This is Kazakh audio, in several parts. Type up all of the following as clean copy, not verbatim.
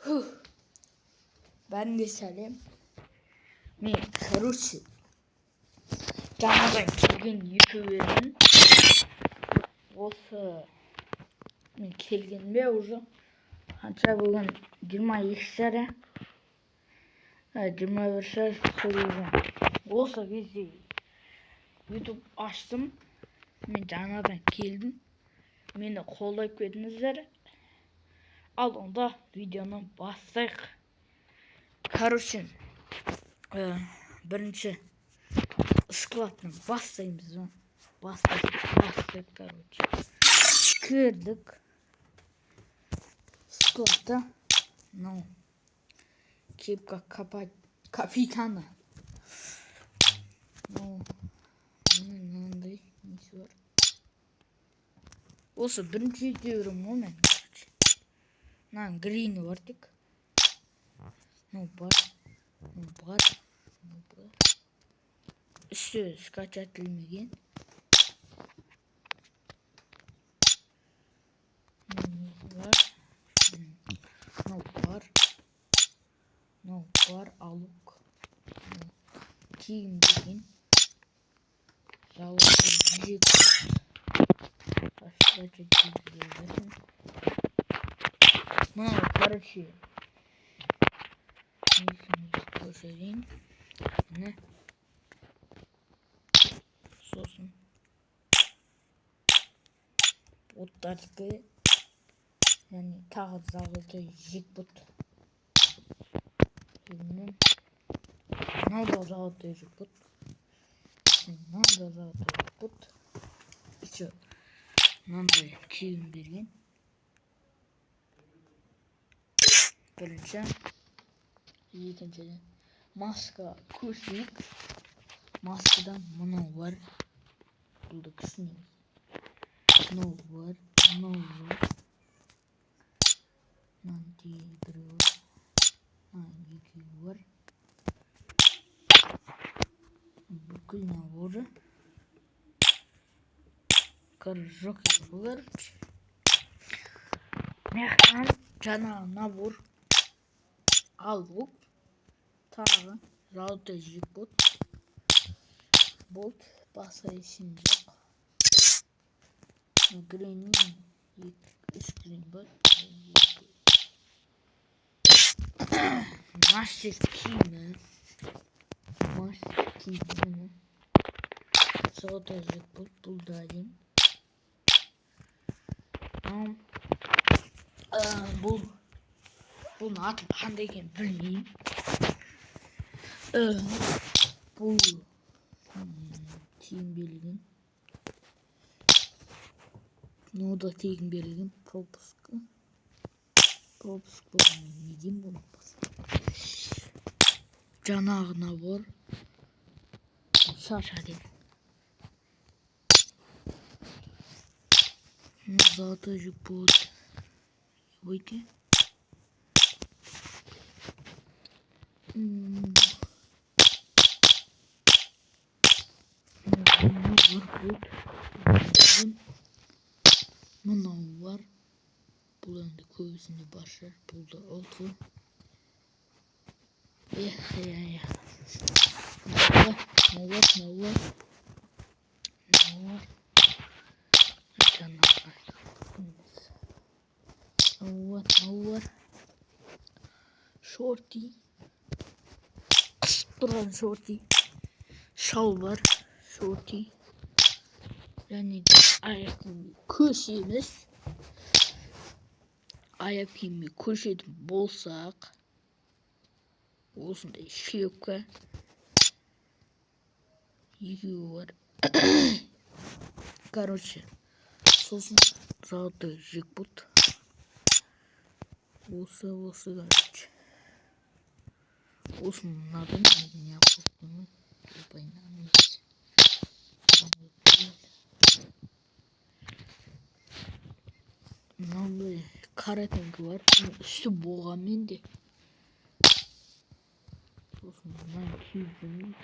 Huh. Ben de Salim. Men короче жаңадан келген ютубермін. Осы мен келгенде уже қанша бүгін 22 шара 21 шар сөйлеймін. Осы кезде ютуб аштым. Мен жаңадан келдім. Мені қолдап кетіңіздер. Ал онда видеоны бастайық. Короче, бірінші складтан бастаймыз. Бастайық, короче. Кірдік. Складта, ну, кепка капитана. Ну, мынандай несі бар. Осы бірінші ютуберім ғой мен. Мынаның грейні бар тек. Ну бар. Үсті скачателмеген. Бар алук. Киім деген. Жалғыз жек. Мынау, короче. Көшерейін. Міне. Сосын. Оттардікі. Yani тағы зағылды жек бұд. Мынау да зағылды жек бұд. Еще мынандай киім берген. Бірінші. Екіншіден маска көшейік. Маскадан мынау бар. Бұлды кісінеміз. Мынау бар. Nanti terus gitu war bukulnya war kerjok war mehkan cana nabur aluk tağı rahat jiput bot basayışın yok green screen bot Master Key'mi? Sadece buradayım. Tamam. Bunu atıp handayken bilmeyeyim. Bu team belirgin. No da team belirgin. Propus ne diyeyim bunu? Canağına vur. Şaş hadi. Zaten juput. Выйти. Mınau var. Buların da köysünde başlar. Burada oldu. Ne var? Shorty. Duran shorty. Şal var. Shorty. Yani ayakkabı köşemiz. Ayakkabı köşede bolsak. Olsun da шлепка. Var. Короче. Сосын золотой жекпут. Осы короче. Осыны надо не опустить. Мынандай каратингі бар. Үсті болғанмен де. Сосын мына киіздің.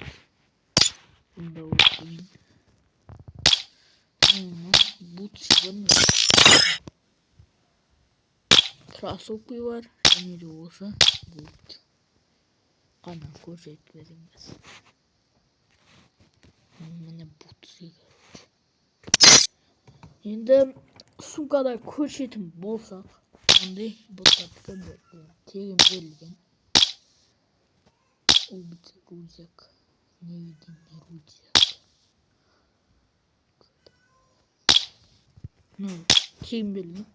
Бұнда оқиын. Бутсы бар. Кроссовки var. неде болса болды. Қана көрсетіп беріңіз. Міне бутсы. Енді сумкада көрсетім болсақ, ондай бұттапқа тегін берілген. Убийца рюкзак. Невидимый рюкзак. Ну, тегін берілген.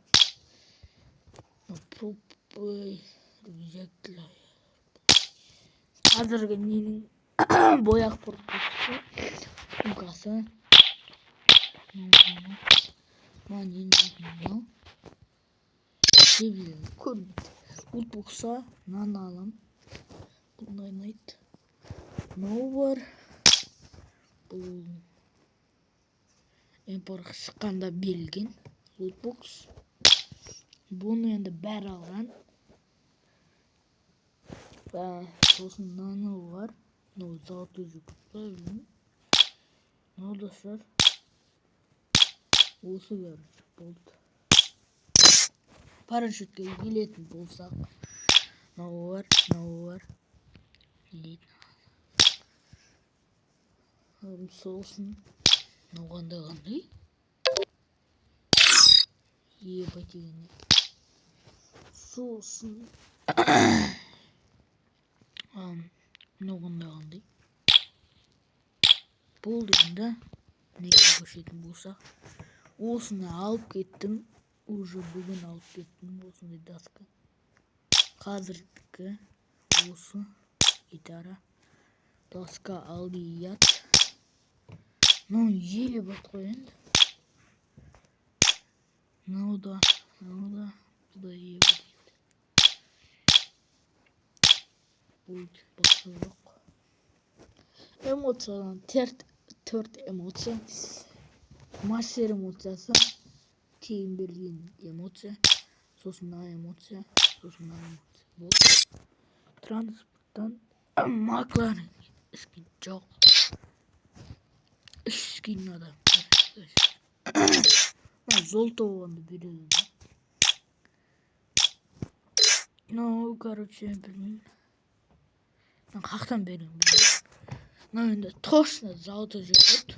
Рюкзактар. Қазіргі ненің бояқ бұртысы. Сумкасы. Манин. Sevgilim көрмейді. Лутбокса нан алам. Бұндай ұнайды. Мынау бар. Бұл бұрын шыққанда берілген лутбокс. Бұны енді бәрі алған. Сосын наны бар. Мынау золотой жігіт па білмеймін. Мынау достар. Осы көрінді болды. Парашютке келетін болсақ, мынау бар. Сосын мынау қандай? Ебать дегенде. Сосын мынау қандай? Болды енді. Неге көрсететін болсақ, осыны алып кеттім. Уже бүгін алып кеттім осындай даска. Қазірдікі осы гитара. Даска алият. Ну, ебать қой енді. Ну да. Бұл ебать. Бұл басқа жоқ. Эмоциядан төрт эмоция. Мастер эмоциясы. Тегін берілген эмоция. Сосын эмоция. Болды. Транспорттан Макларен скин жоқ. Үш скин адам. Золото болғанды береді. Ну, короче, білмеймін. Қақтан берген білмеймін. Енді точно золото жігіт.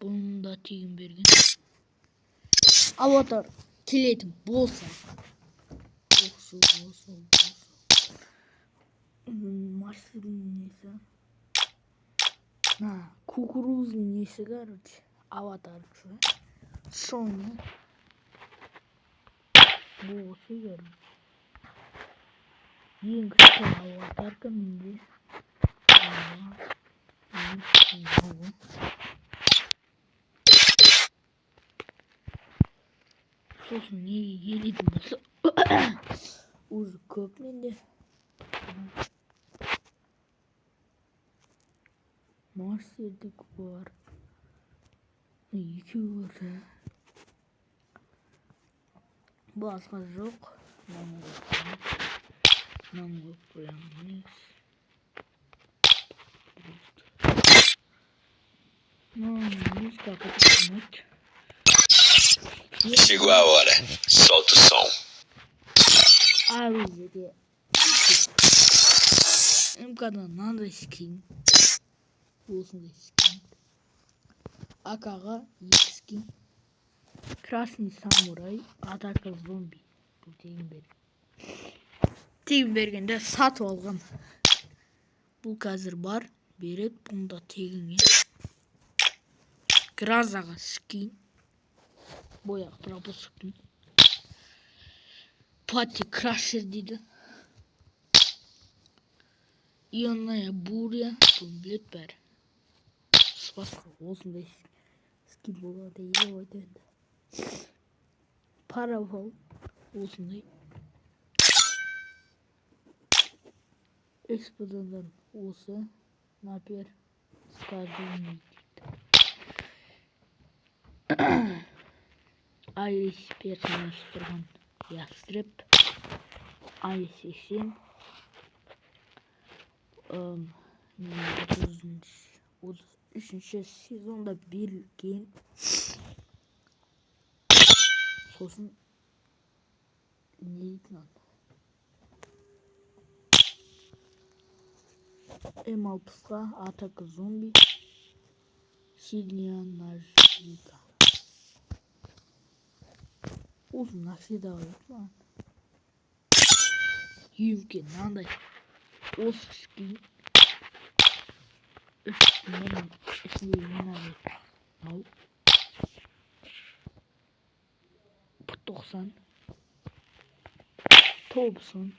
Бұны да тегін берген. Аватар келетін болса. Марсельдің несі. Кукурузның несі, короче. Аватар. Соны. Бұл осы, короче. Ең күшті аватарка менде. Сосын неге келетін болса. Уже көп менде. Мастердік бар. Екеу бар. Басқа жоқ. Мынаны қоямыз. Música muito. Chegou a hora. Solta o som. Vídeo. bocado nada skin. Olsun skin. AK'ga skin. Krasny Samuray. Ataka Zombi. Bu тегін бергенде сатып алған. Бұл қазір бар. Береді. Бұнда тегінге. Гразаға скин. Бояқ пропускін. Пати крашер дейді. Ионная буря. Бұл білет бәрі. Спасқа осындай скин болады. Ебайды. Паравол. Осындай. Эксподандан осы. Напер. Скажу. Айрис персонаж тұрған ястреп. Айрис 80. 33-ші сезонда берілген. Сосын не дейтін М60-ға атака зомби. Сильная нажига. Uzun навсегда var. Ювке надо. Оски. Üstünden esliğine al. 90. Thompson.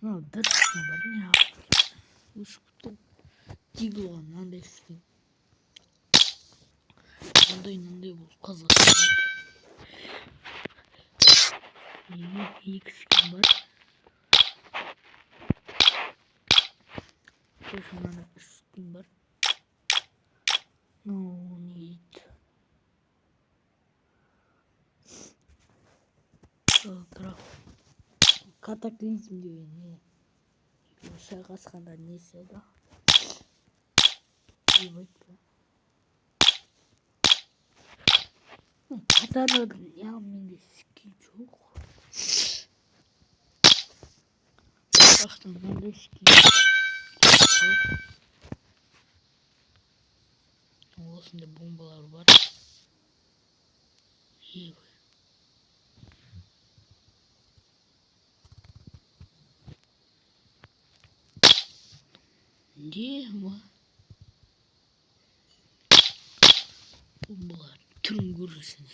Ну, да ты больня. Уж кто тигло надо скин. Надо его казахстан. Икс скин бар. Тоже надо скин бар. No need. Катаклизм деген не? Шайқасқанда несі да? Каталардың менде ски жоқ. Бақтың мынандай ски жоқ. Осындай бомбалар бар. Дема. Бомбалар түрін көресің.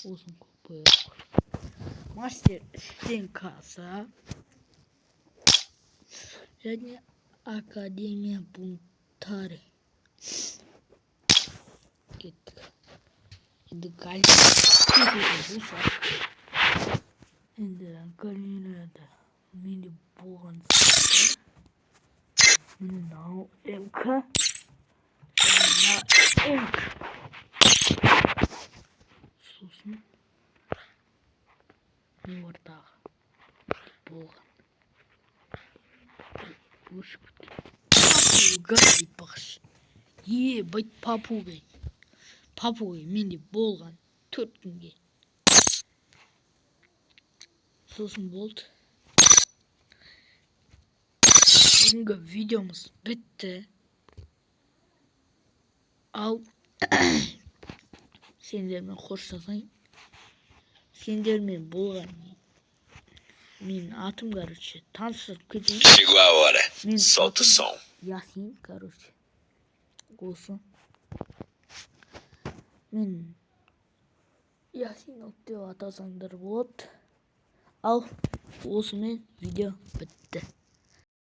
Olsun kupa yok. Master Sten kasa. Yani Akademiya Buntari. Gittik. Şimdi galiba bulsa. Şimdi Galina'da mini boğan sıkı. Now MK. MK. Susun. Ne var daha? Boğan. Boş kutu. Papuga bakış. Ебать папугай. Папугай менде болған 4 күнге. Сосын болды. Бүгінгі видеомыз бітті. Ал сендермен қоштасайын. Сендермен болған. Менің атым, короче, танысып кетейін. Chegou a hora. Solta o som. Ясин, короче. Осы. Мен Ясин деп атасаңдар болады. Ал осымен видео бітті.